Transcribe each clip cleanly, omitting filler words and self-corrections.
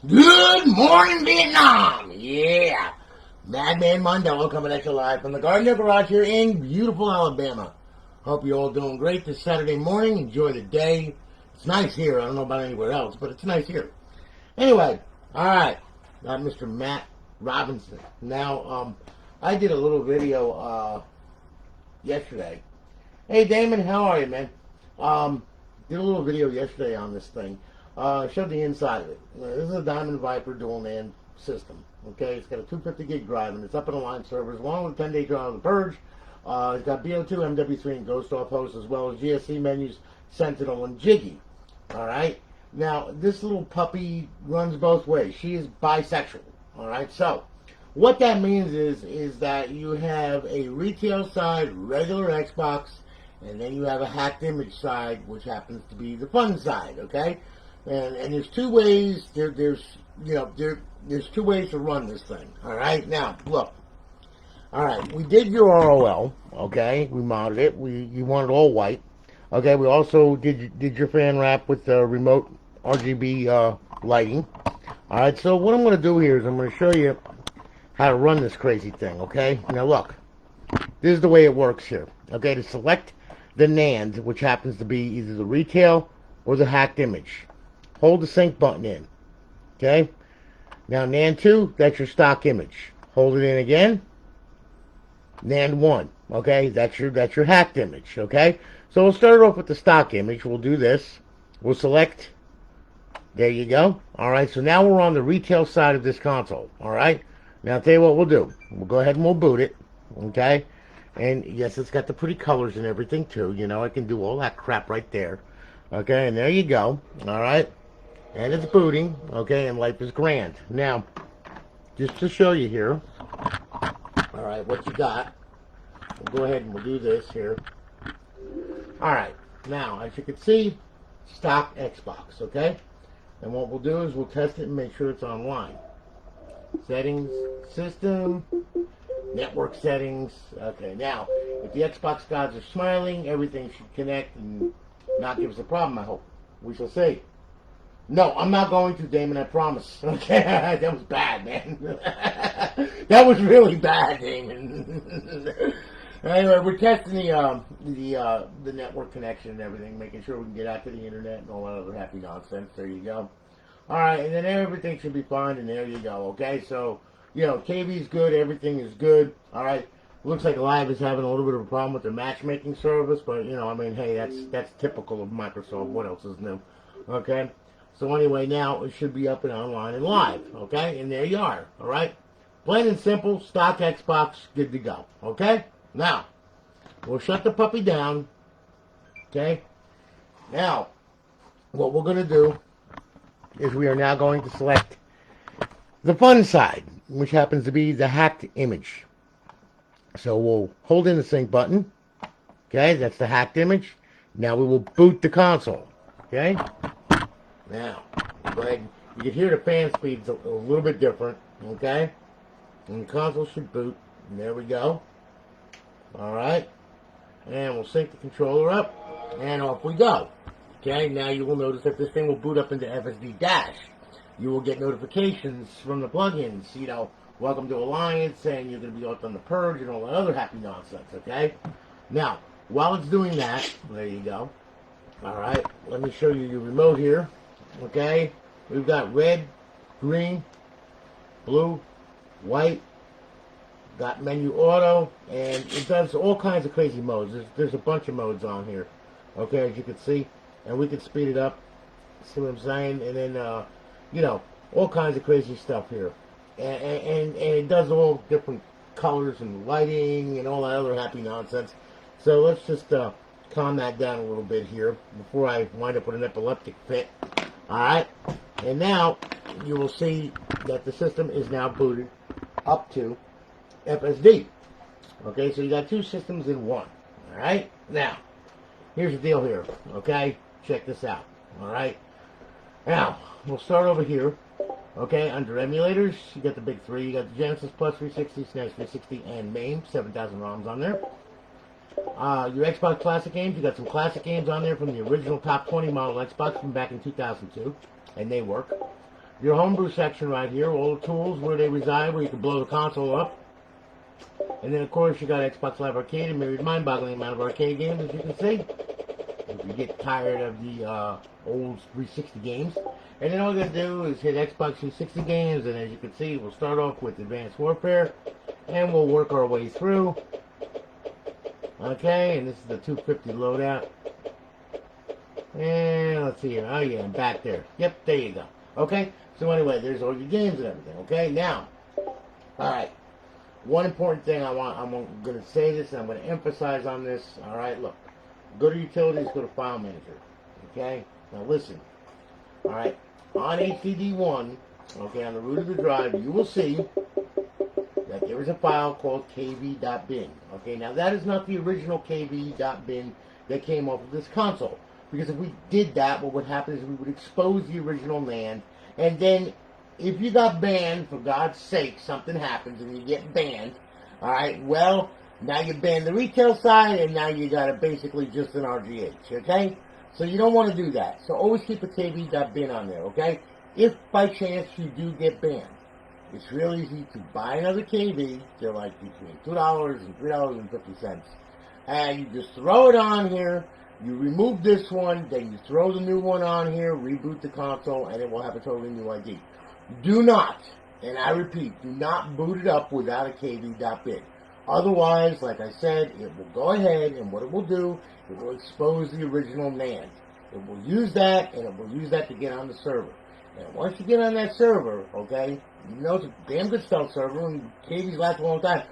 Good morning, Vietnam! Yeah! Madman Mondello coming at you live from the Gardner Garage here in beautiful Alabama. Hope you're all doing great this Saturday morning. Enjoy the day. It's nice here. I don't know about anywhere else, but it's nice here. Anyway, alright. Got Mr. Matt Robinson. Now, I did a little video yesterday. Hey, Damon, how are you, man? Did a little video yesterday on this thing. Showed the inside of it. This is a Diamond Viper dual Nand system. Okay, it's got a 250 gig drive and it's up on the line servers along with 10-day trial of the Purge. It's got BO2, MW3, and Ghost Offhosts as well as GSC menus, Sentinel, and Jiggy. Alright, now this little puppy runs both ways. She is bisexual. Alright, so what that means is that you have a retail side, regular Xbox, and then you have a hacked image side, which happens to be the fun side. Okay. And there's two ways. There's two ways to run this thing. All right. Now look. All right. We did your ROL. Okay. We modded it. You want it all white. Okay. We also did your fan wrap with the remote RGB lighting. All right. So what I'm going to do here is I'm going to show you how to run this crazy thing. Okay. Now look. This is the way it works here. Okay. To select the NAND, which happens to be either the retail or the hacked image. Hold the sync button in. Okay? Now NAND 2, that's your stock image. Hold it in again. NAND 1. Okay? That's your hacked image. Okay? So we'll start off with the stock image. We'll do this. We'll select. There you go. Alright, so now we're on the retail side of this console. Alright? Now I'll tell you what we'll do. We'll go ahead and we'll boot it. Okay? And yes, it's got the pretty colors and everything too. You know, I can do all that crap right there. Okay, and there you go. Alright. And it's booting. Okay, and life is grand. Now, just to show you here. Alright, what you got. We'll go ahead and we'll do this here. Alright. Now, as you can see, stock Xbox. Okay? And what we'll do is we'll test it and make sure it's online. Settings, system, network settings. Okay, now, if the Xbox gods are smiling, everything should connect and not give us a problem, I hope. We shall see. No, I'm not going to, Damon, I promise. Okay, that was bad, man. That was really bad, Damon. Anyway, we're testing the network connection and everything, making sure we can get out to the internet and all that other happy nonsense. There you go. Alright, and then everything should be fine, and there you go, okay? So, you know, KV is good, everything is good, alright? Looks like Live is having a little bit of a problem with their matchmaking service, but, you know, I mean, hey, that's typical of Microsoft. What else is new? Okay? So anyway, now it should be up and online and live, okay? And there you are, alright? Plain and simple, stock Xbox, good to go, okay? Now, we'll shut the puppy down, okay? Now, what we're going to do is we are now going to select the fun side, which happens to be the hacked image. So we'll hold in the sync button. Okay, that's the hacked image. Now we will boot the console. Okay? Now, go ahead. You can hear the fan speed's a little bit different. Okay? And the console should boot. And there we go. Alright. And we'll sync the controller up. And off we go. Okay, now you will notice that this thing will boot up into FSD Dash. You will get notifications from the plugins, you know, welcome to Alliance, saying you're going to be out on the Purge and all that other happy nonsense, okay? Now, while it's doing that, there you go. Alright, let me show you your remote here, okay? We've got red, green, blue, white, got menu auto, and it does all kinds of crazy modes. There's a bunch of modes on here, okay, as you can see. And we can speed it up, see what I'm saying? And then, you know, all kinds of crazy stuff here. And it does all different colors and lighting and all that other happy nonsense. So let's just calm that down a little bit here before I wind up with an epileptic fit. Alright? And now, you will see that the system is now booted up to FSD. Okay, so you got two systems in one. Alright? Now, here's the deal here. Okay? Check this out. Alright? Now, we'll start over here. Okay, under emulators, you got the big three. You got the Genesis Plus 360, SNES 360, and MAME. 7,000 ROMs on there. Your Xbox Classic games, you got some classic games on there from the original top 20 model Xbox from back in 2002. And they work. your homebrew section right here, all the tools where they reside, where you can blow the console up. And then, of course, you got Xbox Live Arcade, and maybe mind-boggling amount of arcade games, as you can see. If you get tired of the old 360 games. And then all you got to do is hit Xbox 360 games, and as you can see, we'll start off with Advanced Warfare, and we'll work our way through. Okay, and this is the 250 loadout. And let's see here. Oh, yeah, I'm back there. Yep, there you go. Okay, so anyway, there's all your games and everything. Okay, now, all right. One important thing I'm going to say this, and I'm going to emphasize on this. All right, look. Go to Utilities, go to File Manager. Okay? Now listen. All right. On HDD1, okay, on the root of the drive, you will see that there is a file called kv.bin. Okay, now that is not the original kv.bin that came off of this console. Because if we did that, what would happen is we would expose the original NAND, and then if you got banned, for God's sake, something happens and you get banned, all right, well, now you ban the retail side, and now you got basically just an RGH, okay? So you don't want to do that. So always keep a kv.bin on there, okay? If by chance you do get banned, it's real easy to buy another KV. They're like between $2 and $3.50. And you just throw it on here. You remove this one, then you throw the new one on here, reboot the console, and it will have a totally new ID. Do not, and I repeat, do not boot it up without a kv.bin. Otherwise, like I said, it will go ahead, and what it will do, it will expose the original NAND. It will use that, and it will use that to get on the server. And once you get on that server, okay, you know it's a damn good stealth server, and KVs last a long time,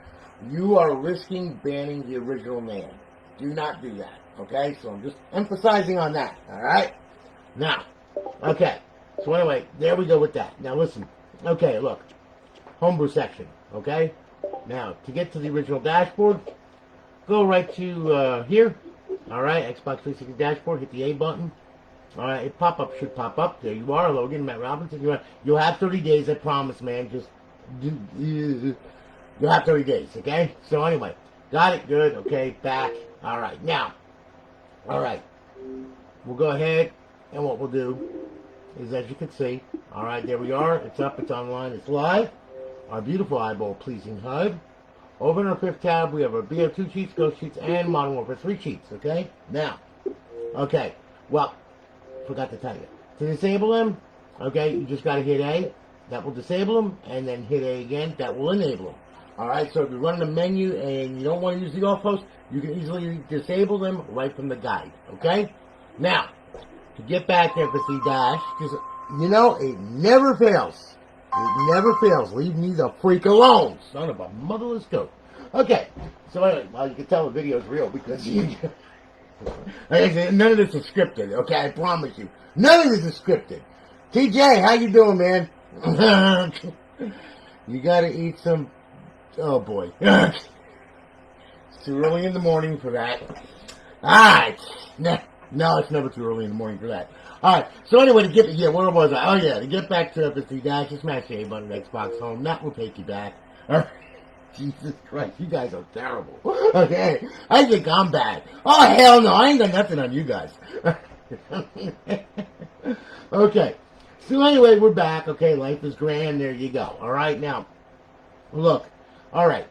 you are risking banning the original NAND. Do not do that, okay? So I'm just emphasizing on that, all right? Now, okay, so anyway, there we go with that. Now listen, okay, look, homebrew section, okay? Now, to get to the original dashboard, go right to here. All right, Xbox 360 dashboard, hit the A button. All right, it should pop up. There you are, Logan, Matt Robinson. You'll have 30 days, I promise, man. You'll have 30 days, okay? So anyway, got it, good, okay, back. All right, now, all right, we'll go ahead, and what we'll do is, as you can see, all right, there we are. It's up, it's online, it's live. Our beautiful eyeball-pleasing HUD. Over in our fifth tab, we have our BO2 cheats, Ghost cheats, and Modern Warfare 3 cheats, okay? Now, okay, well, forgot to tell you. To disable them, okay, you just got to hit A. That will disable them, and then hit A again. That will enable them. All right, so if you're running a menu and you don't want to use the Offhosts, you can easily disable them right from the guide, okay? Now, to get back there for C-Dash, because, you know, it never fails. It never fails. Leave me the freak alone, son of a motherless goat. Okay, so anyway, well, you can tell the video's real because none of this is scripted, okay? I promise you. None of this is scripted. TJ, how you doing, man? You gotta eat some... Oh, boy. It's too early in the morning for that. Alright. No, it's never too early in the morning for that. Alright, so anyway, where was I? Oh yeah, to get back to FC-Dash, just smash the A button at Xbox Home. That will take you back. Alright. Jesus Christ, you guys are terrible. Okay, I think I'm bad. Oh, hell no, I ain't got nothing on you guys. Okay, so anyway, we're back. Okay, life is grand. There you go. Alright, now, look. Alright,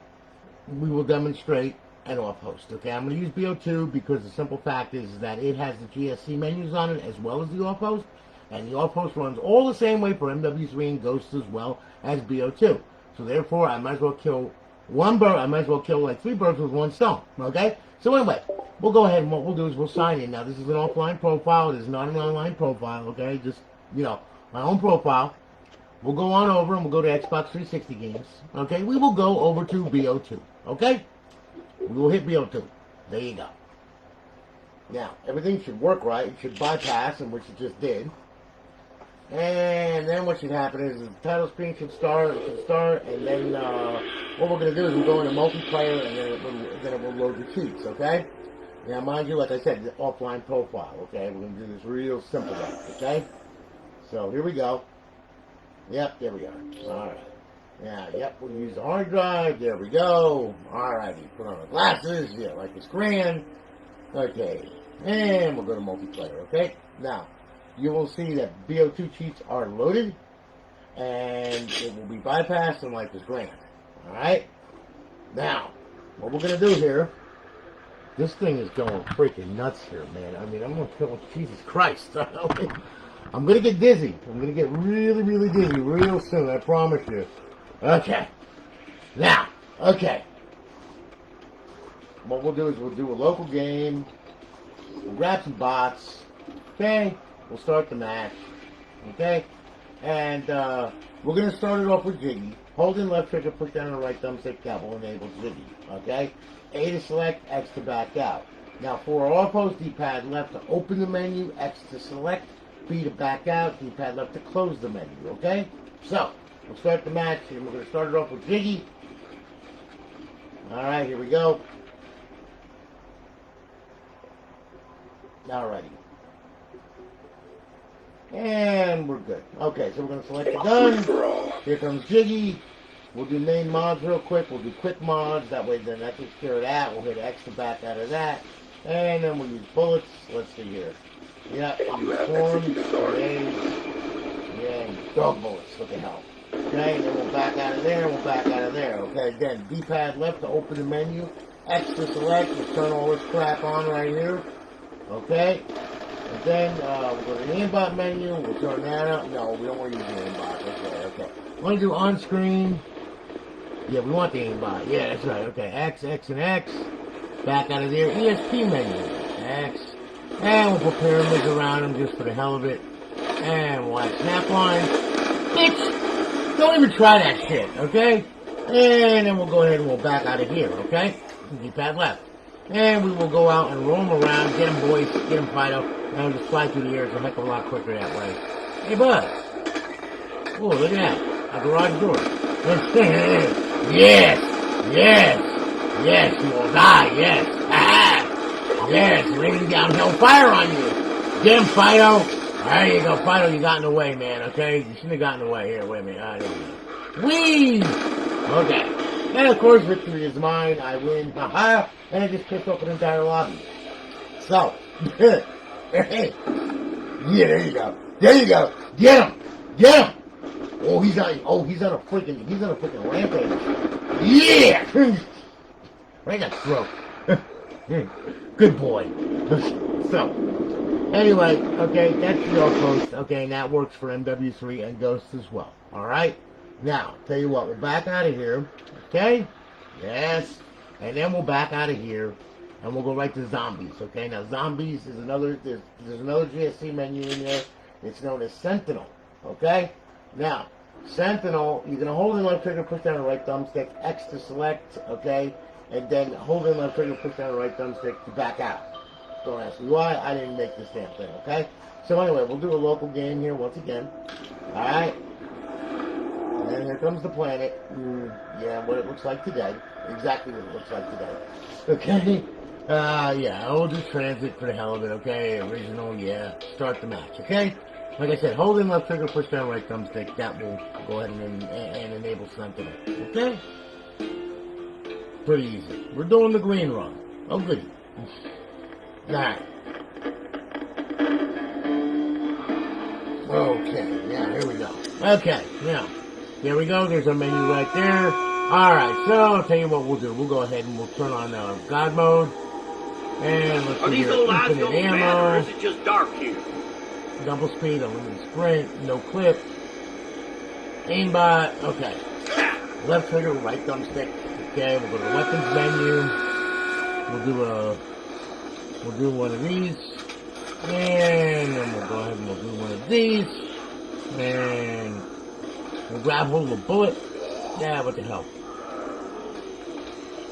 we will demonstrate an Offhost. Okay, I'm going to use BO2 because the simple fact is that it has the GSC menus on it as well as the Offhost, and the Offhost runs all the same way for MW3 and Ghosts as well as BO2. So therefore, I might as well kill one bird. I might as well kill like 3 birds with 1 stone. Okay. So anyway, we'll go ahead and what we'll do is we'll sign in. Now this is an offline profile. It is not an online profile. Okay, just my own profile. We'll go on over and we'll go to Xbox 360 games. Okay, we will go over to BO2. Okay. We will hit BO2. There you go. Now, everything should work right. It should bypass, and which it just did. And then what should happen is the title screen should start. It should start, and then what we're going to do is we'll go into multiplayer, and then it will load the cheats, okay? Now, mind you, like I said, the offline profile, okay? We're going to do this real simple, okay? So, here we go. Yep, there we are. All right. Yeah, yep, we'll use the hard drive. There we go. Alrighty, put on the glasses. Yeah, like it's grand. Okay, and we'll go to multiplayer, okay? Now, you will see that BO2 cheats are loaded. and it will be bypassed and life is grand. Alright? Now, what we're going to do here, this thing is going freaking nuts here, man. I mean, I'm going to kill, Jesus Christ. I'm going to get dizzy. I'm going to get really, really dizzy real soon, I promise you. Okay. Now, okay. What we'll do is we'll do a local game. We'll grab some bots. Okay? We'll start the match. Okay? And we're going to start it off with Jiggy. Holding left trigger, push down on the right thumbstick, that will enable Jiggy. Okay? A to select, X to back out. Now for our off-host, D-pad left to open the menu, X to select, B to back out, D-pad left to close the menu. Okay? So, we'll start the match, and we're going to start it off with Jiggy. Alright, here we go. Alrighty. And we're good. Okay, so we're going to select the gun. Here comes Jiggy. We'll do main mods real quick. We'll do quick mods. That way then that takes care of that. We'll hit X to back out of that. And then we'll use bullets. Let's see here. Yeah, use forms, grenades, and dog bullets. What the hell. Okay, and then we'll back out of there. We'll back out of there. Okay, again, D-pad left to open the menu. X to select. We'll turn all this crap on right here. Okay. And then we'll go to the aimbot menu. We'll turn that up. No, we don't want to use the aimbot. Okay. We want to do on screen. Yeah, we want the aimbot. Yeah, that's right. Okay, X, X, and X. Back out of there. ESP menu. X. And we'll put pyramids around them just for the hell of it. And we'll add snap line. Bitch! Don't even try that shit, okay? And then we'll go ahead and we'll back out of here, okay? D-pad left. And we will go out and roll them around. Get them, boys. Get them, Fido. And we'll just fly through the air. It's a heck of a lot quicker that way. Hey, bud. Oh, look at that. A garage door. Yes! Yes! Yes, you will die, yes! Ah! Yes, raining down hellfire on you! Get him, Fido! There you go, Fido, you got in the way, man, okay? You shouldn't have gotten in the way. Here, wait a minute. I don't know. Whee! Okay. And of course, victory is mine. I win. Haha! And I just pissed off an entire lobby. So, hey! Yeah, there you go. There you go! Get him! Get him! Oh, he's on a freaking rampage. Yeah! Right in that throat. Good boy. So, anyway, okay, that's the Offhosts. Okay, and that works for MW3 and Ghosts as well. Alright? Now, tell you what, we're back out of here. Okay? Yes. And then we'll back out of here. And we'll go right to zombies. Okay? Now, zombies is another, there's another GSC menu in there. It's known as Sentinel. Okay? Now, Sentinel, you're going to hold the left trigger, push down the right thumbstick, X to select, okay? And then hold the left trigger, push down the right thumbstick to back out. Don't ask me why, I didn't make this damn thing, okay? So anyway, we'll do a local game here once again. Alright? And then here comes the planet. Yeah, what it looks like today. Exactly what it looks like today. Okay? Yeah, we'll do transit for the hell of it, okay? Original, yeah. Start the match, okay? Like I said, hold in left trigger, push down right thumbstick. That will go ahead and enable Sentinel. Okay? Pretty easy. We're doing the green run. Oh, goody. Alright. Okay, yeah, here we go. Okay, now, there we go. There's our menu right there. Alright, so I'll tell you what we'll do. We'll go ahead and we'll turn on God mode. And let's see here. Infinite ammo. Or is it just dark here? Double speed, unlimited sprint, no clip, aimbot, okay. Left trigger, right thumbstick, okay. We'll go to the weapons menu. We'll do one of these, and then we'll go ahead and we'll do one of these, and we'll grab hold of a bullet. Yeah, what the hell?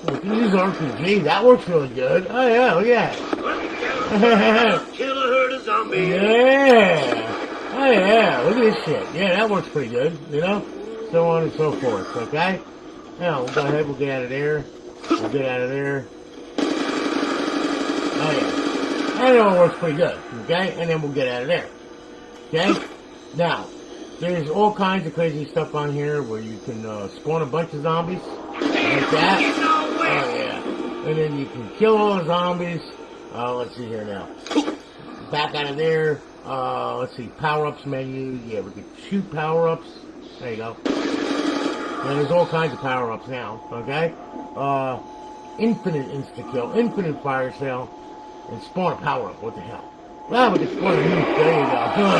We can use RPG. That works really good. Oh yeah, oh yeah. Kill a herd of zombies. Yeah. Oh yeah. Look at this shit. Yeah, that works pretty good. You know, so on and so forth. Okay. Now we'll go ahead. We'll get out of there. We'll get out of there. Oh yeah. I know it works pretty good. Okay, and then we'll get out of there. Okay. Now, there's all kinds of crazy stuff on here where you can spawn a bunch of zombies like that. Oh yeah. And then you can kill all the zombies. Let's see here now. Back out of there. Let's see, power-ups menu. Yeah, we can shoot power-ups. There you go. And there's all kinds of power-ups now, okay? Infinite insta-kill, infinite fire sale, and spawn power-up. What the hell? Well, we can spawn a nuke. There you go.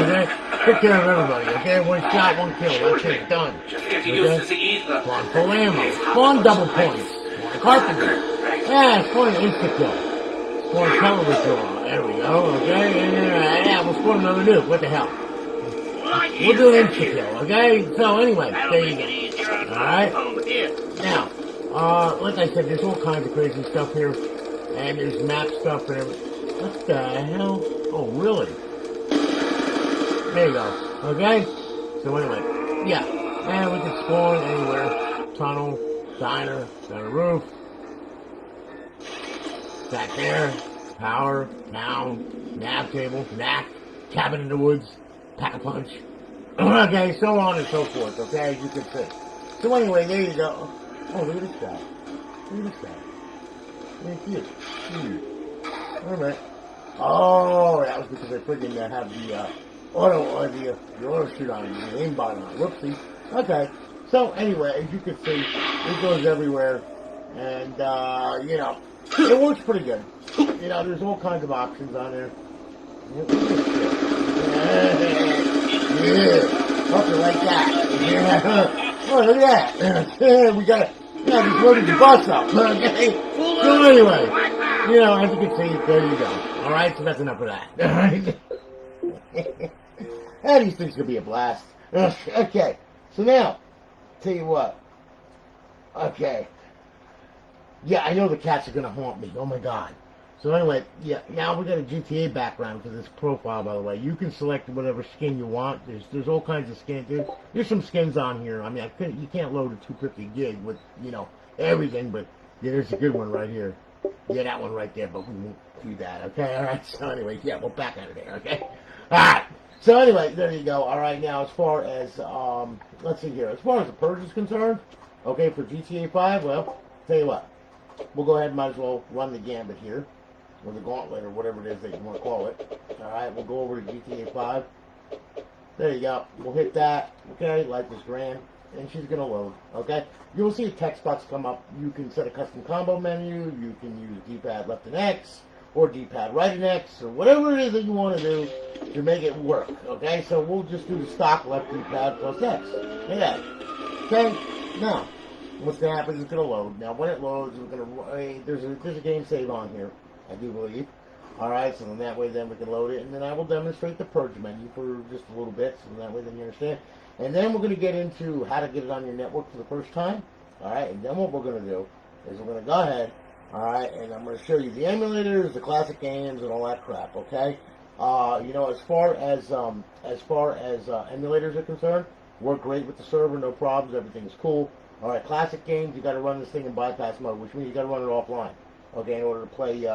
Okay? Take care of everybody, okay? One shot, one kill. That's it. Done. Okay? Spawn full ammo. Spawn double points. Spawn carpenter. Yeah, spawn an insta-kill. Spawn power withdrawal. There we go, okay? And yeah, we'll spawn another nuke. What the hell? We'll do an insta-kill, okay? So anyway, there you go. Alright? Now, like I said, there's all kinds of crazy stuff here. And there's map stuff and everything. What the hell? Oh, really? There you go. Okay? So anyway, yeah. And we can spawn anywhere. Tunnel, diner, got a roof. Back there. Power, down, nav table, knack, cabin in the woods, pack a punch. Okay, so on and so forth, okay, as you can see. So anyway, there you go. Oh, look at this guy. Look at this guy. Thank you. Alright. Oh, that was because I freaking have the auto shoot on, the aimbot on. Whoopsie. Okay. So anyway, as you can see, it goes everywhere. And, you know, it works pretty good. You know, there's all kinds of options on there. Yeah. Hope you like that. Yeah. Oh, look at that. We got just loaded the bus up. Okay. So anyway, you know, as you can see, there you go. Alright, so that's enough of that. Alright. And these things could be a blast. Okay. So now, tell you what. Okay. Yeah, I know the cats are gonna haunt me. Oh my god. So anyway, yeah, now we got a GTA background for this profile, by the way. You can select whatever skin you want. There's all kinds of skins. There's some skins on here. I mean, you can't load a 250 gig with, you know, everything, but yeah, there's a good one right here. Yeah, that one right there, but we won't do that, okay? Alright, so anyway, yeah, we'll back out of there, okay? Alright, so anyway, there you go. Alright, now as far as, let's see here. As far as the Purge is concerned, okay, for GTA 5, well, tell you what. We'll go ahead and might as well run the gambit here. Or the gauntlet, or whatever it is that you want to call it. Alright, we'll go over to GTA 5. There you go. We'll hit that. Okay, life is grand. And she's going to load. Okay? You'll see a text box come up. You can set a custom combo menu. You can use D-pad left and X. Or D-pad right and X. Or whatever it is that you want to do to make it work. Okay? So we'll just do the stock left D-pad plus X. Yeah. Okay? Now, what's going to happen is it's going to load. Now, when it loads, we're going to... There's a game save on here. I do believe. Alright, so then that way then we can load it, and then I will demonstrate the Purge menu for just a little bit, so that way then you understand. And then we're going to get into how to get it on your network for the first time. Alright, and then what we're going to do is we're going to go ahead, alright, and I'm going to show you the emulators, the classic games, and all that crap, okay? You know, as far as emulators are concerned, work great with the server, no problems, everything's cool. Alright, classic games, you got to run this thing in bypass mode, which means you got to run it offline. Okay, in order to play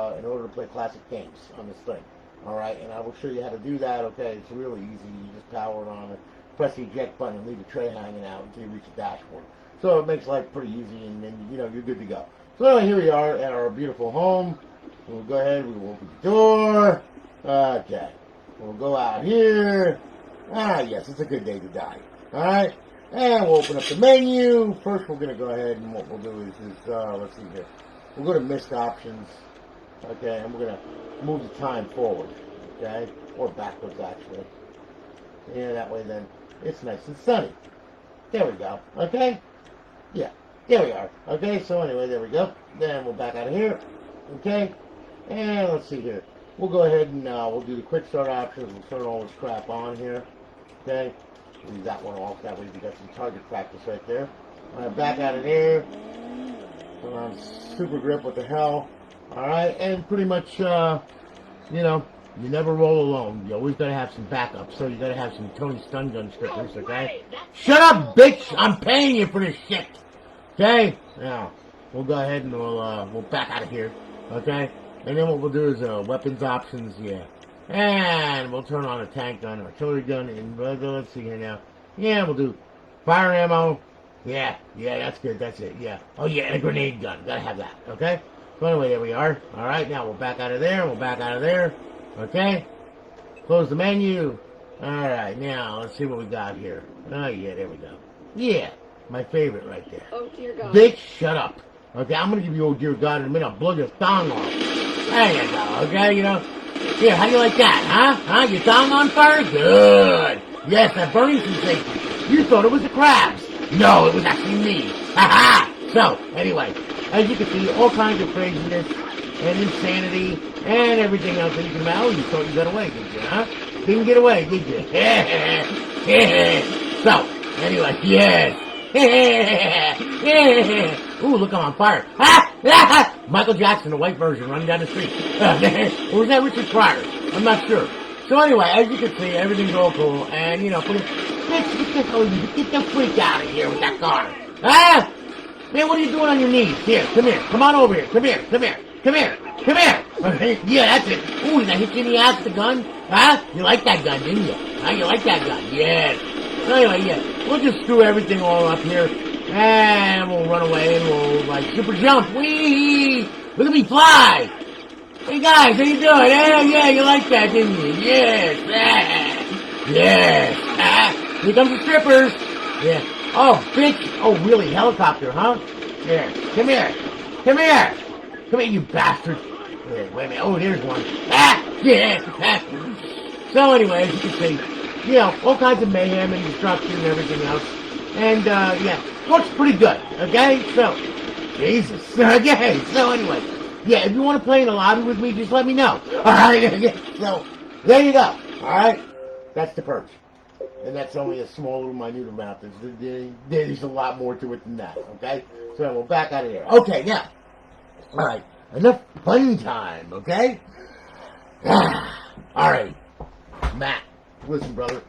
classic games on this thing. Alright, and I will show you how to do that, okay? It's really easy. You just power it on, press the eject button, and leave the tray hanging out until you reach the dashboard. So it makes life pretty easy, and then, you know, you're good to go. So anyway, here we are at our beautiful home. We'll go ahead, we will open the door. Okay. We'll go out here. Ah, yes, it's a good day to die. Alright? And we'll open up the menu. First, we're going to go ahead, and what we'll do is let's see here. We'll go to missed options, okay, and we're going to move the time forward, okay, or backwards, actually. Yeah, that way then it's nice and sunny. There we go, okay? Yeah, there we are. Okay, so anyway, there we go. Then we'll back out of here, okay? And let's see here. We'll go ahead and we'll do the quick start options. We'll turn all this crap on here, okay? Leave that one off. That way we got some target practice right there. Back out of there. On super grip, what the hell? Alright, and pretty much, you know, you never roll alone. You always gotta have some backup, so you gotta have some Tony Stun Gun stickers, okay? Shut up, bitch! I'm paying you for this shit! Okay? Now, we'll go ahead and we'll back out of here, okay? And then what we'll do is, weapons options, yeah. And we'll turn on a tank gun, artillery gun, and let's see here now. Yeah, we'll do fire ammo. Yeah, that's good, that's it, yeah. Oh yeah, and a grenade gun, gotta have that, okay? So anyway, there we are. Alright, now we'll back out of there, okay? Close the menu, Alright, now, let's see what we got here. Oh, yeah, there we go. Yeah, my favorite right there. Oh, dear God. Bitch, shut up. Okay, I'm gonna give you oh dear God in a minute. I'll blow your thong off. There you go, okay, you know. Here, how do you like that, huh? Huh? Your thong on fire? Good. Yes, that burning sensation. You thought it was the crabs. No, it was actually me. Ha ha! So, anyway, as you can see, all kinds of craziness and insanity and everything else that you can imagine. Oh, you thought you got away, did you, huh? Didn't get away, did you? So, anyway, yes. Ooh, look, I'm on fire. Michael Jackson, the white version, running down the street. Or was that Richard Pryor? I'm not sure. So anyway, as you can see, everything's all cool. And, you know, bitch, get the freak out of here with that car. Ah! Man, what are you doing on your knees? Here, come here. Come on over here. Come here. Come here. Come here. Come here. Yeah, that's it. Ooh, did I hit you in the ass with the gun? Huh? You like that gun, didn't you? Huh? You like that gun? Yes. So anyway, yeah, we'll just screw everything all up here. And we'll run away and we'll, like, super jump. Whee! Look at me fly! Hey, guys, how you doing? Yeah, you like that, didn't you? Yes. Yes. Here comes the strippers. Yeah. Oh, bitch. Oh, really? Helicopter, huh? Here. Come here. Come here. Come here, you bastard. Wait a minute. Oh, here's one. Yeah. So anyway, as you can see, you know, all kinds of mayhem and destruction and everything else. And, yeah, looks pretty good, okay? So, Jesus. Okay, so anyway, yeah, if you want to play in the lobby with me, just let me know. Alright, so, there you go. Alright? That's the Purge. And that's only a small little minute amount. There's a lot more to it than that, okay? So, we're back out of there. Okay, now. Alright, enough fun time, okay? Alright, Matt, listen, brother.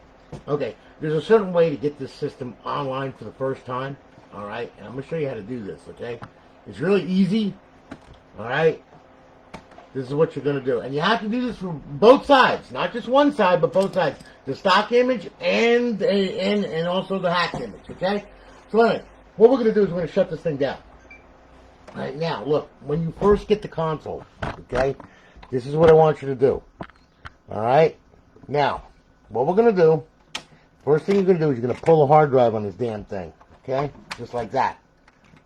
Okay, there's a certain way to get this system online for the first time, alright? And I'm going to show you how to do this, okay? It's really easy, alright? This is what you're going to do. And you have to do this for both sides. Not just one side, but both sides. The stock image and also the hacked image, okay? So anyway, what we're going to do is we're going to shut this thing down. Alright, now, look, when you first get the console, okay, this is what I want you to do. Alright? Now, what we're going to do, first thing you're going to do is you're going to pull the hard drive on this damn thing. Okay? Just like that.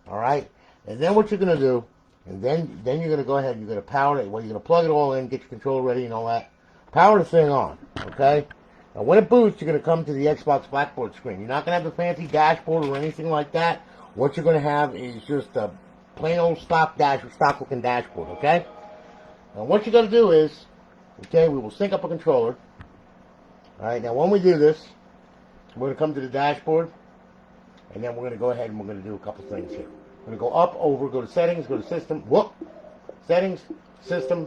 Alright? And then what you're going to do, and then you're going to go ahead and you're going to power it. Well, you're going to plug it all in, get your controller ready and all that. Power the thing on. Okay? Now, when it boots, you're going to come to the Xbox Blackboard screen. You're not going to have the fancy dashboard or anything like that. What you're going to have is just a plain old stock looking dashboard. Okay? Now, what you're going to do is, okay, we will sync up a controller. Alright, now when we do this, we're going to come to the dashboard, and then we're going to go ahead and we're going to do a couple things here. We're going to go up, over, go to settings, go to system, settings, system,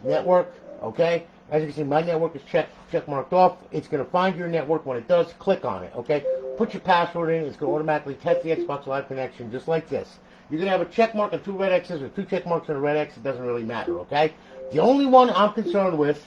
network, okay? As you can see, my network is check marked off. It's going to find your network. When it does, click on it, okay? Put your password in. It's going to automatically test the Xbox Live connection, just like this. You're going to have a check mark and 2 red X's, or 2 check marks and a red X. It doesn't really matter, okay? The only one I'm concerned with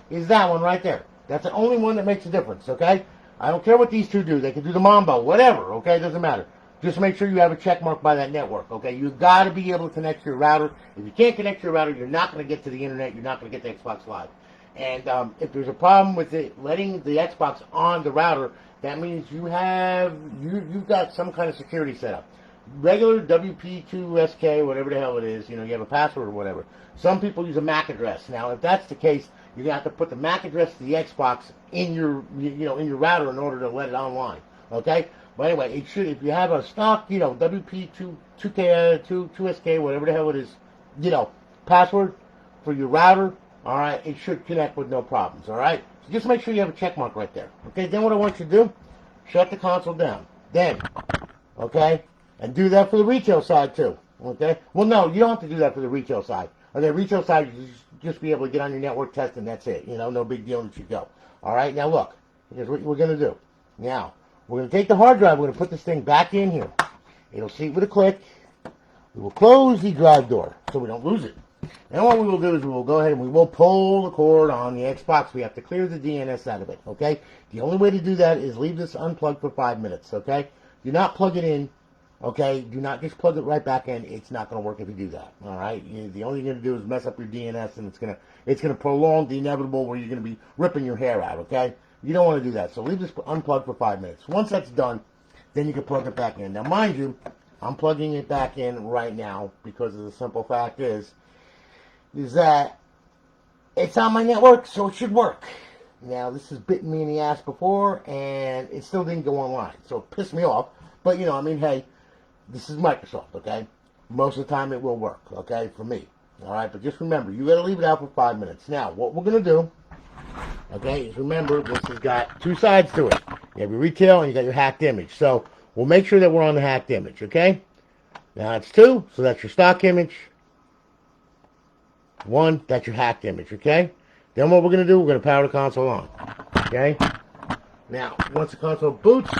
is that one right there. That's the only one that makes a difference, okay? I don't care what these two do. They can do the mambo, whatever, okay? It doesn't matter. Just make sure you have a check mark by that network, okay? You've got to be able to connect to your router. If you can't connect to your router, you're not going to get to the internet. You're not going to get to Xbox Live. And if there's a problem with it letting the Xbox on the router, that means you've got some kind of security setup. Regular WP2SK, whatever the hell it is, you know, you have a password or whatever. Some people use a MAC address. Now, if that's the case, you're going to have to put the MAC address to the Xbox in your, in your router in order to let it online, okay? But anyway, it should, if you have a stock, WP2SK, whatever the hell it is, password for your router, all right, it should connect with no problems, all right? So just make sure you have a check mark right there, okay? Then what I want you to do, shut the console down. Then, okay, and do that for the retail side too, okay? Well, no, you don't have to do that for the retail side. Okay, retail side, you just be able to get on your network test and that's it. No big deal that you go. All right, now look, here's what we're going to do. Now, we're going to take the hard drive, we're going to put this thing back in here. It'll seat with a click. We will close the drive door so we don't lose it. Then what we will do is we will go ahead and we will pull the cord on the Xbox. We have to clear the DNS out of it, okay? The only way to do that is leave this unplugged for 5 minutes, okay? Do not plug it in Okay, do not just plug it right back in. It's not going to work if you do that. All right, the only thing you're going to do is mess up your DNS, and it's gonna prolong the inevitable where you're going to be ripping your hair out. Okay, you don't want to do that. So leave this unplugged for 5 minutes. Once that's done, then you can plug it back in. Now, mind you, I'm plugging it back in right now because of the simple fact is that it's on my network, so it should work. Now, this has bitten me in the ass before, and it still didn't go online, so it pissed me off. But, I mean, hey, this is Microsoft, okay? Most of the time it will work, okay, for me. All right, but just remember, you got to leave it out for 5 minutes. Now, what we're going to do, okay, is remember, this has got two sides to it. You have your retail, and you got your hacked image. So, we'll make sure that we're on the hacked image, okay? Now, it's 2, so that's your stock image. 1, that's your hacked image, okay? Then what we're going to do, we're going to power the console on, okay? Now, once the console boots,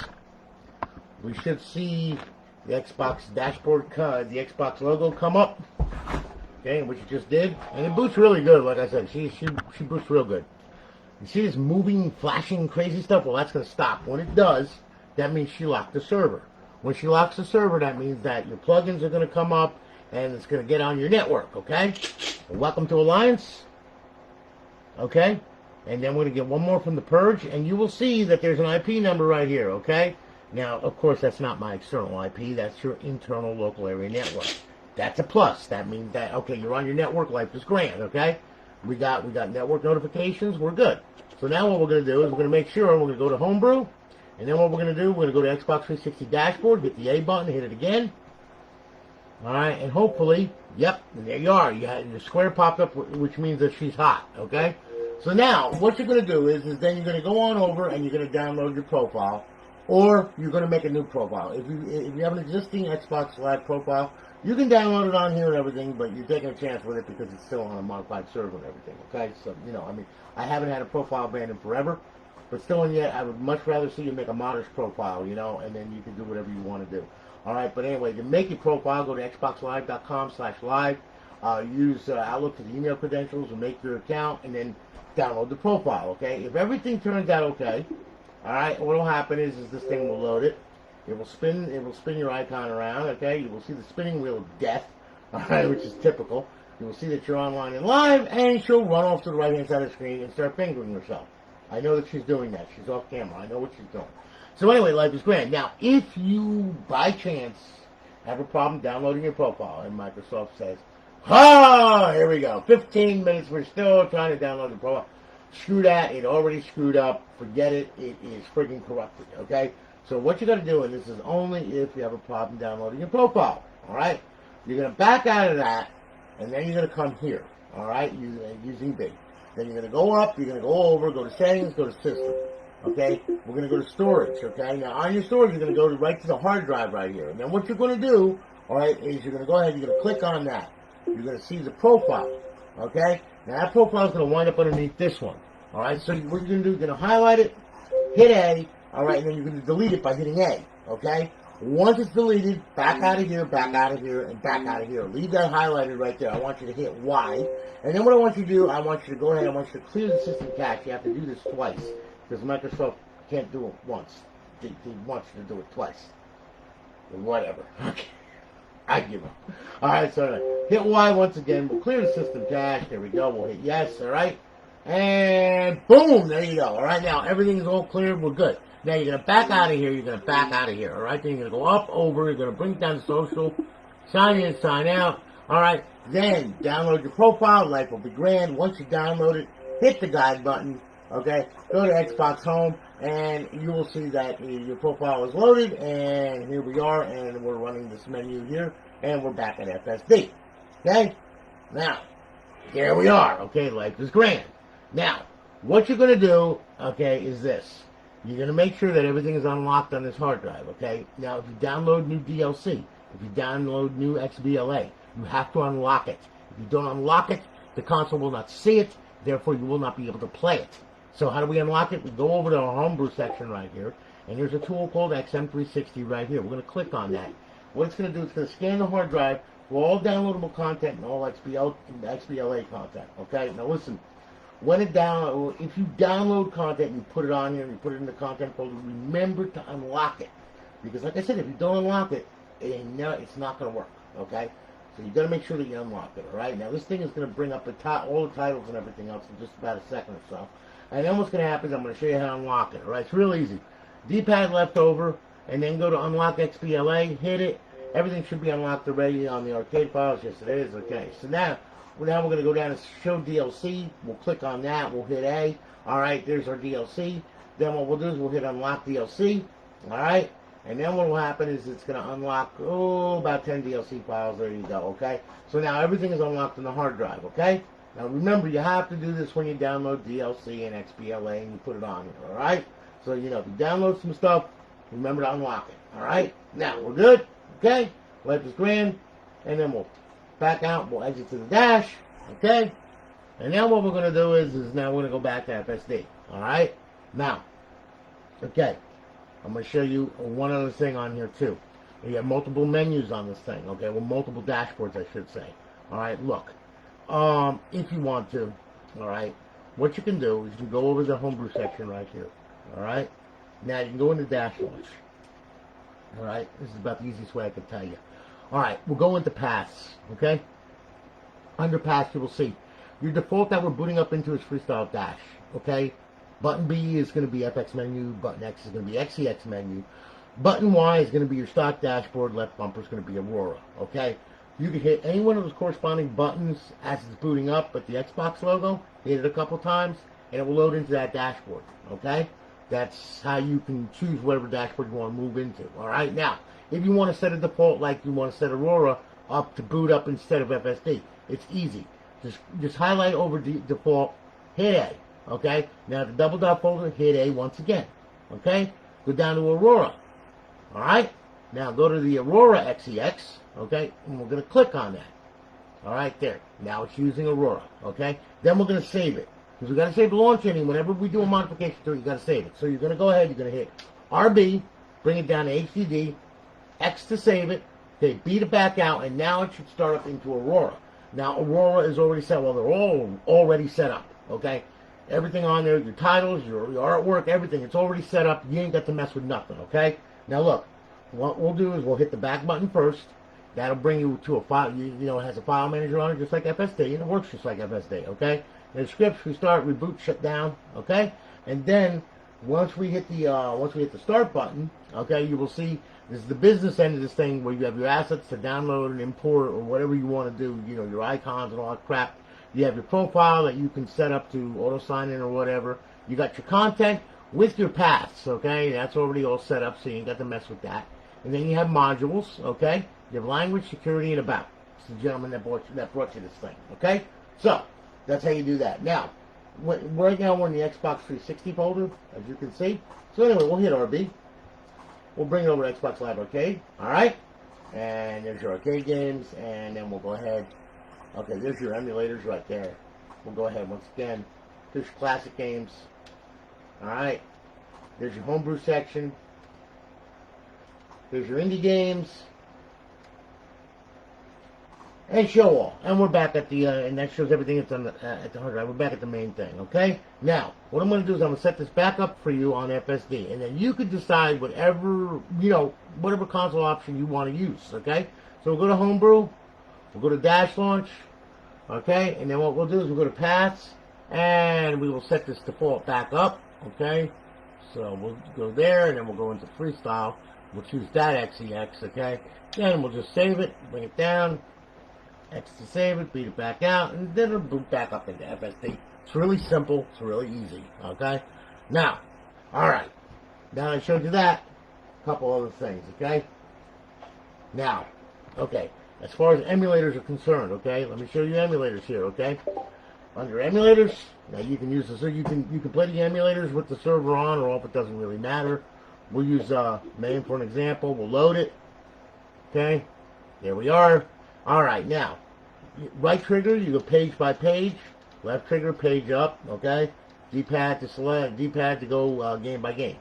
we should see the Xbox dashboard, the Xbox logo come up, okay, which it just did. And it boots really good, like I said. She boots real good. You see this moving, flashing, crazy stuff? Well, that's going to stop. When it does, that means she locked the server. When she locks the server, that means that your plugins are going to come up, and it's going to get on your network, okay? Welcome to Alliance. Okay, and then we're going to get one more from the Purge, and you will see that there's an IP number right here, okay? Now, of course, that's not my external IP. That's your internal local area network. That's a plus. That means that, okay, you're on your network, life is grand, okay? We got network notifications, we're good. So now what we're going to do is we're going to make sure we're going to go to Homebrew, and then what we're going to do, we're going to go to Xbox 360 dashboard, hit the A button, hit it again. All right, and hopefully, yep, and there you are. You had your square popped up, which means that she's hot, okay? So now, what you're going to do is then you're going to go on over and you're going to download your profile, or you're going to make a new profile. If you have an existing Xbox Live profile, you can download it on here and everything, but you're taking a chance with it because it's still on a modified server and everything, okay? So, I mean, I haven't had a profile banned in forever, but still and yet, I would much rather see you make a modest profile, and then you can do whatever you want to do. All right, but anyway, to make your profile, go to xboxlive.com/live. Use Outlook for the email credentials and make your account, and then download the profile, okay? If everything turns out okay, all right, what will happen is this thing will load it. It will spin your icon around, okay? You will see the spinning wheel of death, all right, which is typical. You will see that you're online and live, and she'll run off to the right-hand side of the screen and start fingering herself. I know that she's doing that. She's off camera. I know what she's doing. So anyway, life is grand. Now, if you, by chance, have a problem downloading your profile, and Microsoft says, here we go. 15 minutes, we're still trying to download the profile. Screw that. It already screwed up. Forget it. It is freaking corrupted, okay? So what you got to do, and this is only if you have a problem downloading your profile, all right? You're going to back out of that, and then you're going to come here, all right, using Big. Then you're going to go up, you're going to go over, go to Settings, go to System. Okay, we're going to go to storage, okay? Now, on your storage, you're going to go right to the hard drive right here. And then what you're going to do, all right, is you're going to go ahead, you're going to click on that. You're going to see the profile, okay? Now, that profile is going to wind up underneath this one, all right? So what you're going to do, you're going to highlight it, hit A, all right, and then you're going to delete it by hitting A, okay? Once it's deleted, back out of here, and back out of here. Leave that highlighted right there. I want you to hit Y. And then what I want you to do, I want you to go ahead, I want you to clear the system cache. You have to do this twice. Because Microsoft can't do it once. They want you to do it twice. Whatever. Okay. I give up. Alright, so hit Y once again. We'll clear the system cache. There we go. We'll hit yes, alright? And boom, there you go. Alright, now everything is all cleared. We're good. Now you're going to back out of here. You're going to back out of here. Alright, then you're going to go up, over. You're going to bring it down to social. Sign in, sign out. Alright, then download your profile. Life will be grand. Once you download it, hit the guide button. Okay, go to Xbox Home, and you will see that your profile is loaded, and here we are, and we're running this menu here, and we're back at FSD. Okay, now, there we are. Okay, life is grand. Now, what you're going to do, okay, is this. You're going to make sure that everything is unlocked on this hard drive, okay? Now, if you download new DLC, if you download new XBLA, you have to unlock it. If you don't unlock it, the console will not see it, therefore you will not be able to play it. So how do we unlock it? We go over to our homebrew section right here, and there's a tool called XM360 right here. We're going to click on that. What it's going to do, it's going to scan the hard drive for all downloadable content and all XBLA content. Okay? Now listen, if you download content and you put it on here and you put it in the content folder, remember to unlock it. Because like I said, if you don't unlock it, it's not going to work, okay? So you got to make sure that you unlock it, all right? Now, this thing is going to bring up all the titles and everything else in just about a second or so. And then what's going to happen is I'm going to show you how to unlock it, all right? It's real easy. D-pad left over, and then go to Unlock XBLA, hit it. Everything should be unlocked already on the arcade files. Yes, it is. Okay, so now we're going to go down to Show DLC. We'll click on that. We'll hit A. All right, there's our DLC. Then what we'll do is we'll hit Unlock DLC. All right, and then what will happen is it's going to unlock, about 10 DLC files. There you go, okay? So now everything is unlocked on the hard drive, okay? Now remember, you have to do this when you download DLC and XBLA and you put it on here, all right? So, if you download some stuff, remember to unlock it, all right? Now, we're good, okay? Life is grand, and then we'll back out, we'll exit to the dash, okay? And now what we're going to do is now we're going to go back to FSD, all right? Now, okay, I'm going to show you one other thing on here, too. You have multiple menus on this thing, okay? Well, multiple dashboards, I should say. All right, look, if you want to, all right, what you can do is you can go over the homebrew section right here. All right. Now you can go into Dash Launch. All right. This is about the easiest way I can tell you. All right. We'll go into Paths. Okay. Under Paths, you will see your default that we're booting up into is Freestyle Dash. Okay. Button B is going to be FX menu. Button X is going to be XEX menu. Button Y is going to be your stock dashboard. Left bumper is going to be Aurora. Okay. You can hit any one of those corresponding buttons as it's booting up, but the Xbox logo, hit it a couple times, and it will load into that dashboard. Okay. That's how you can choose whatever dashboard you want to move into. All right. Now, if you want to set a default like you want to set Aurora up to boot up instead of FSD, it's easy. Just highlight over default, hit A. Okay. Now the double dot folder, hit A once again. Okay. Go down to Aurora. All right. Now go to the Aurora XEX. Okay. And we're going to click on that. All right. There. Now it's using Aurora. Okay. Then we're going to save it. Because we've got to save the launch ending. Whenever we do a modification to it, you've got to save it. So you're going to go ahead, you're going to hit RB, bring it down to HDD, X to save it, okay, B to back out, and now it should start up into Aurora. Now, Aurora is already set. Well, they're all already set up, okay? Everything on there, your titles, your artwork, everything, it's already set up. You ain't got to mess with nothing, okay? Now, look, what we'll do is we'll hit the back button first. That'll bring you to a file. It has a file manager on it, just like FSD, and it works just like FSD, okay? And scripts, we start, reboot, shut down, okay? And then once we hit the start button, okay, you will see this is the business end of this thing where you have your assets to download and import or whatever you want to do, your icons and all that crap. You have your profile that you can set up to auto sign in or whatever. You got your content with your paths, okay? That's already all set up, so you ain't got to mess with that. And then you have modules, okay? You have language, security, and about. It's the gentleman that brought you this thing, okay? So that's how you do that. Now, right now we're in the Xbox 360 folder, as you can see. So anyway, we'll hit RB. We'll bring it over to Xbox Live Arcade. All right? And there's your arcade games. And then we'll go ahead. Okay, there's your emulators right there. We'll go ahead once again. There's your classic games. All right? There's your homebrew section. There's your indie games. And show all. And we're back at the, and that shows everything that's on at the hard drive. We're back at the main thing, okay? Now, what I'm going to do is I'm going to set this back up for you on FSD. And then you can decide whatever, whatever console option you want to use, okay? So we'll go to Homebrew. We'll go to Dash Launch, okay? And then what we'll do is we'll go to Paths. And we will set this default back up, okay? So we'll go there, and then we'll go into Freestyle. We'll choose that XEX, okay? Then we'll just save it, bring it down. X to save it, beat it back out, and then it'll boot back up into FSD. It's really simple. It's really easy. Okay? Now, alright. Now I showed you that. A couple other things, okay? Now, okay. As far as emulators are concerned, okay? Let me show you emulators here, okay? Under emulators, now you can use the, so you can play the emulators with the server on or off. It doesn't really matter. We'll use MAME for an example. We'll load it. Okay? There we are. Alright, now, right trigger, you go page by page, left trigger, page up, okay? D-pad to select, D-pad to go game by game.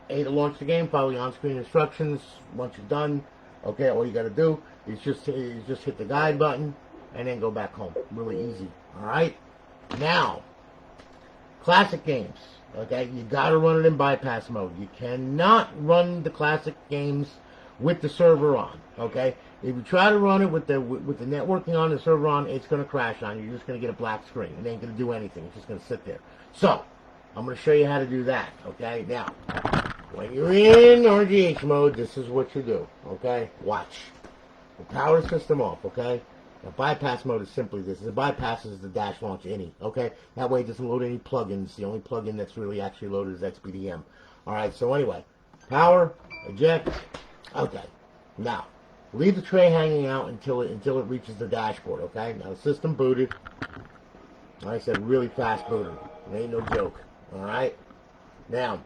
A to launch the game, follow the on-screen instructions. Once you're done, okay, all you got to do is just hit the guide button and then go back home. Really easy, alright? Now, classic games, okay? You got to run it in bypass mode. You cannot run the classic games with the server on, okay? If you try to run it with the networking on, the server on, it's going to crash on you. You're just going to get a black screen. It ain't going to do anything. It's just going to sit there. So, I'm going to show you how to do that, okay? Now, when you're in RGH mode, this is what you do, okay? Watch. The power system off, okay? The bypass mode is simply this. It bypasses the dash launch any, okay? That way it doesn't load any plugins. The only plugin that's really actually loaded is XBDM. Alright, so anyway, power, eject, okay. Now, leave the tray hanging out until it reaches the dashboard, okay? Now the system booted. Like I said, really fast booting. It ain't no joke, alright? Now,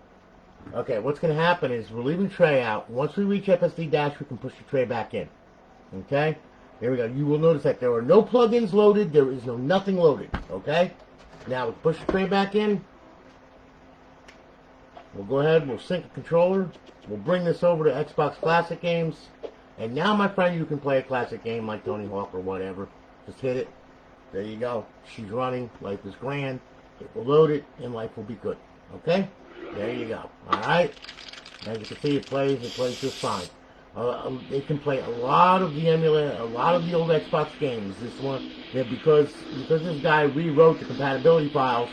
okay, what's going to happen is we're leaving the tray out. Once we reach FSD dash, we can push the tray back in, okay? There we go. You will notice that there are no plugins loaded. There is nothing loaded, okay? Now, we push the tray back in. We'll go ahead, we'll sync the controller. We'll bring this over to Xbox Classic Games. And now, my friend, you can play a classic game like Tony Hawk or whatever. Just hit it. There you go. She's running. Life is grand. It will load it, and life will be good. Okay? There you go. Alright? As you can see, it plays just fine. It can play a lot of the emulator, a lot of the old Xbox games. This one, yeah, because this guy rewrote the compatibility files,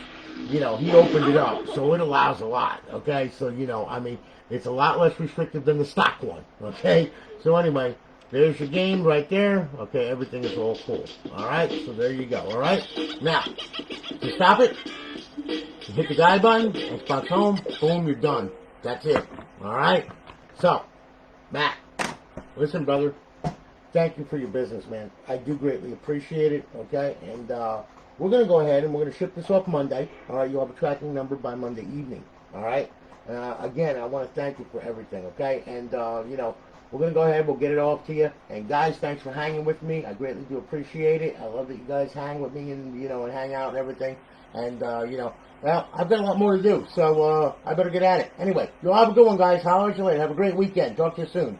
you know, he opened it up, so it allows a lot, okay? So, you know, I mean, it's a lot less restrictive than the stock one, okay? So anyway, there's your game right there. Okay, everything is all cool. Alright, so there you go, alright? Now, to stop it, you hit the guide button, Xbox Home, boom, you're done. That's it, alright? So, Matt, listen, brother, thank you for your business, man. I do greatly appreciate it, okay? And we're going to go ahead and we're going to ship this off Monday. All right, you'll have a tracking number by Monday evening, all right? Again, I want to thank you for everything, okay? And, you know, we're going to go ahead, we'll get it off to you. And, guys, thanks for hanging with me. I greatly do appreciate it. I love that you guys hang with me and, you know, and hang out and everything. And, you know, well, I've got a lot more to do, so I better get at it. Anyway, you'll have a good one, guys. Holler at you later. Have a great weekend. Talk to you soon.